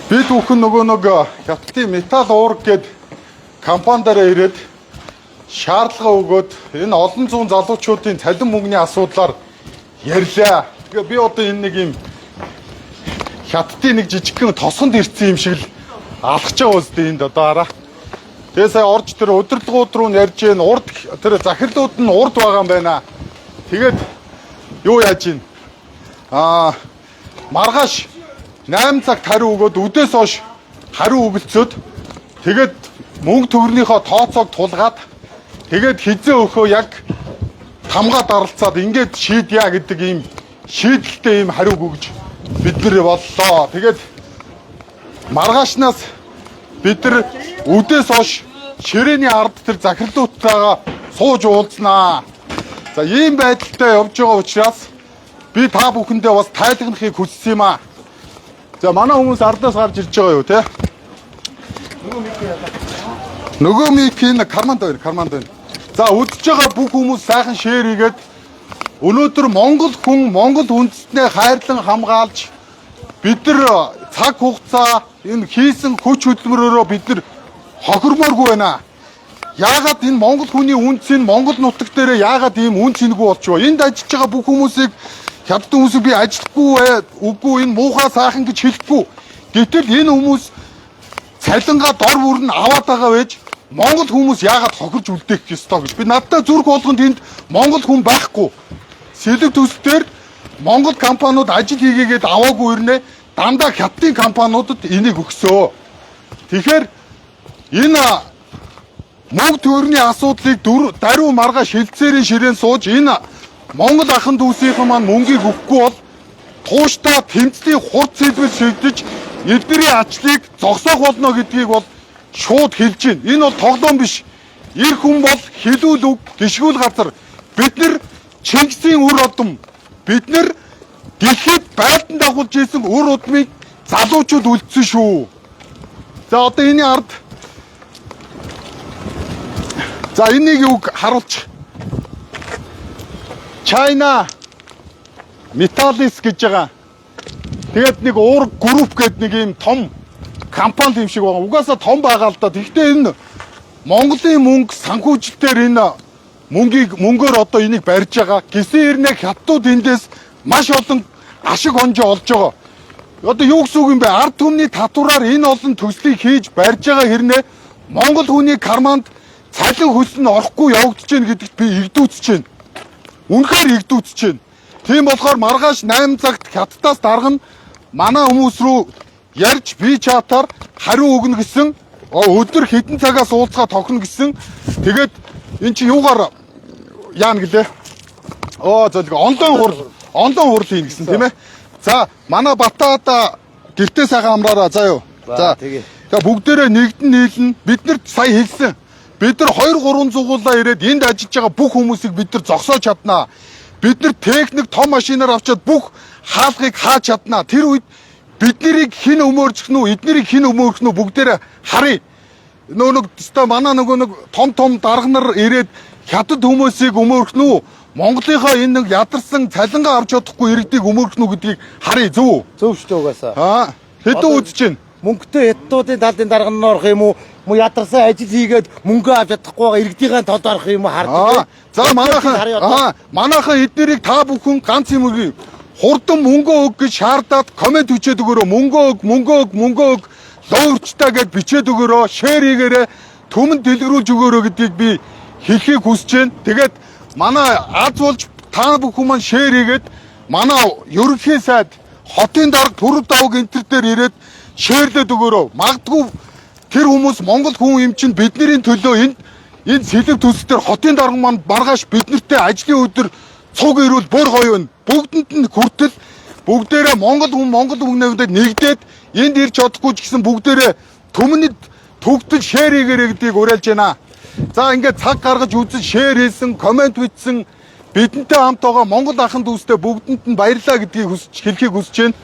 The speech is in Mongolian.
Бид бүхэн нөгөө нэг хятадын металл уург гээд компани дараа ирээд шаардлага өгөөд энэ олон зуун залуучуудын цалин мөнгөний асуудлаар ярьлаа. Тэгээ би одоо энэ нэг юм хятадын нэг жижигхэн тосгонд ирсэн юм шиг л алхаж байгаа үстэй энд одоо хараа. Тэгээ сая орж тэр удирдлагууд руу ярьж гэн урд тэр захирлууд нь урд байгаа юм байна. Тэгээд юу яаж гин? Маргааш 8 цагт хариу өгөөд өдөөс хойш хариу өгөлцөөд тэгээд мөнгө төгрөнийхөө тооцоог тулгаад тэгээд хизээ өхөө яг тамгаа даралцаад ингээд шийдъя гэдэг ийм шийдэлтэй ийм хариу өгж бид нэр боллоо. Тэгээд маргаашнаас бид нар өдөөс хойш ширээний ард тэр захирлуудтайгаа сууж уулзнаа. За ийм байдалтай явж байгаа учраас би та бүхэндээ бас тайлгнахыг хүссэн юм аа. За манай хүмүүс ардаас гарч ирж байгаа юу те? Нөгөө микийн карманд байна. За үдж байгаа бүх хүмүүс сайхан шеэр хийгээд өнөөдөр Монгол хүн Монгол үндэстнээ хайрлан хамгаалж бид нар цаг хугацаа энэ хийсэн хүч хөдөлмөрөөрөө бид нар хохирмооргүй байна. Яагаад энэ Монгол хүний үнц нь Монгол нутаг дээр яагаад ийм үнц энэгүй болчихвоо? Энд ажиллаж байгаа бүх хүмүүсийг хятад хүмүүсийг би ажилтгүй үгүй энэ муухай сайхан гэж хэлэхгүй. Гэтэл энэ хүмүүс цалингаа дор бүрн аваад байгаа байж Монгол хүмүүс яагаад хохирж үлдээх ёстой гэж. Би надтай зүрх болгонд энд Монгол хүн байхгүй. Сэлэг төсөлтөөр Монгол компаниуд ажил хийгээгээд аваагүй ирнэ. Дандаа хятадын компаниудад энийг өгсөө. Тэгэхээр энэ мөнгө төгрөгийн асуудлыг даруй маргааш хилцээрийн ширээн сууж энэ Монгол ахын дүүсийнхэн маань мөнгийг өгөхгүй бол тууштай тэмцлийн хурц хэлбэл шигдэж эдгэрийн ачлыг зогсоох болно гэдгийг бол шууд хэлж байна. Энэ бол тоглоом биш. Эр хүн бол хэлүүл үг, гიშгүүл газар. Бид нар Чингисийн үр удам, бид нар дэлхийд байлдан дагуулж ирсэн үр удмыг залуучууд үлдсэн шүү. За одоо энэ ард за энийг юу харуулж China Metallis гэж байгаа. Тэгээд нэг уург групп гэдэг нэг юм том компани юм шиг байгаа. Угаасаа том байгаа л да. Тэгэхдээ энэ Монголын мөнгө санхүүжилтээр энэ мөнгөөр одоо энийг барьж байгаа. Гисэн ирнэ хятадууд эндээс маш олон ашиг хонжоо олж байгаа. Одоо юу гэсэн үг юм бэ? Ард түмний татвараар энэ олон төслийг хийж барьж байгаа хэрнээ Монгол хүний карманд цалин хөлс нь орохгүй явагдаж байна гэдэгт би игдүүцэж байна. Үнэхээр игдүүцэж байна. Тийм болохоор маргааш 8 цагт хятадаас дарга нь манай хүмүүс рүү ярьж би чатаар хариу өгнө гэсэн өдөр хэдэн цагаас уулзгаа тохино гэсэн. Тэгээд эн чи юугаар яана гэлээ? Ондон хурл хийн гэсэн тийм ээ. За манай Батаада гэртээ сайхан амраараа заа юу. За тэгээ бүгдээрээ нэгдэн нийлнэ. Бид нар сая хэлсэн. Бид нар 2-3 зугуулаа ирээд энд ажиллаж байгаа бүх хүмүүсийг бид нар зогсоож чаднаа. Бид нар техник том машинаар авчаад бүх хаалгыг хааж чаднаа. Тэр үед биднийг хэн өмөөрчих нү, эднэрийг хэн өмөөрөх нү бүгдээрээ харъя. Нөгөө манай нэг том дарга нар ирээд хятад хүмүүсийг өмөөрөх нү, Монголынхоо энэ нэг ядарсан цалингаа авч чадахгүй иргэдийг өмөөрөх нү гэдгийг харъя зөв. Зөв шүү дээ угаасаа. Хэдэн үзэж байна? Мөнгөтэй хятадуудын талын дарга нь орох юм уу? Мөн ядарсан ажил хийгээд мөнгө авч чадахгүй байгаа иргэдийн тод орох юм уу харддаг. За манайхан эднэрийг та бүхэн ганц юм өгье. Хурдан мөнгө өг гэж шаардаад комент бичээд өгөөрөө мөнгө өг лоурчтай гэж бичээд өгөөрөө шеэр хийгээрээ төмөнд дэлгэрүүлж өгөөрөө гэдгийг би хэлхийг хүсэж байна. Тэгээд манай аз болж та бүхэн маань шеэр хийгээд манай ерөнхий сайд хотын дарга Түрэг давг энтер дээр ирээд шеэрлээд өгөөрөө. Магадгүй тэр хүмүүс Монгол хүн юм чинь бидний төлөө энэ сэлэг төсөлтөр хотын дарга маань маргааш биднэртэй ажлын өдөр цуг ирүүл бүр гоё байна. Бүгдэнд нь хүртэл бүгдээрээ Монгол хүнээс нэгдээд энд ирж чадахгүй ч гэсэн бүгдээрээ төмөнд төгтөл шеэр хийгээрэй гэдгийг уриалж байна. За ингээд цаг гаргаж үзэн шеэр хийсэн, комент бичсэн бидэнтэй хамт байгаа Монгол ахын дүүстэй бүгдэнд нь баярлалаа гэдгийг хэлхийг хүсэж байна.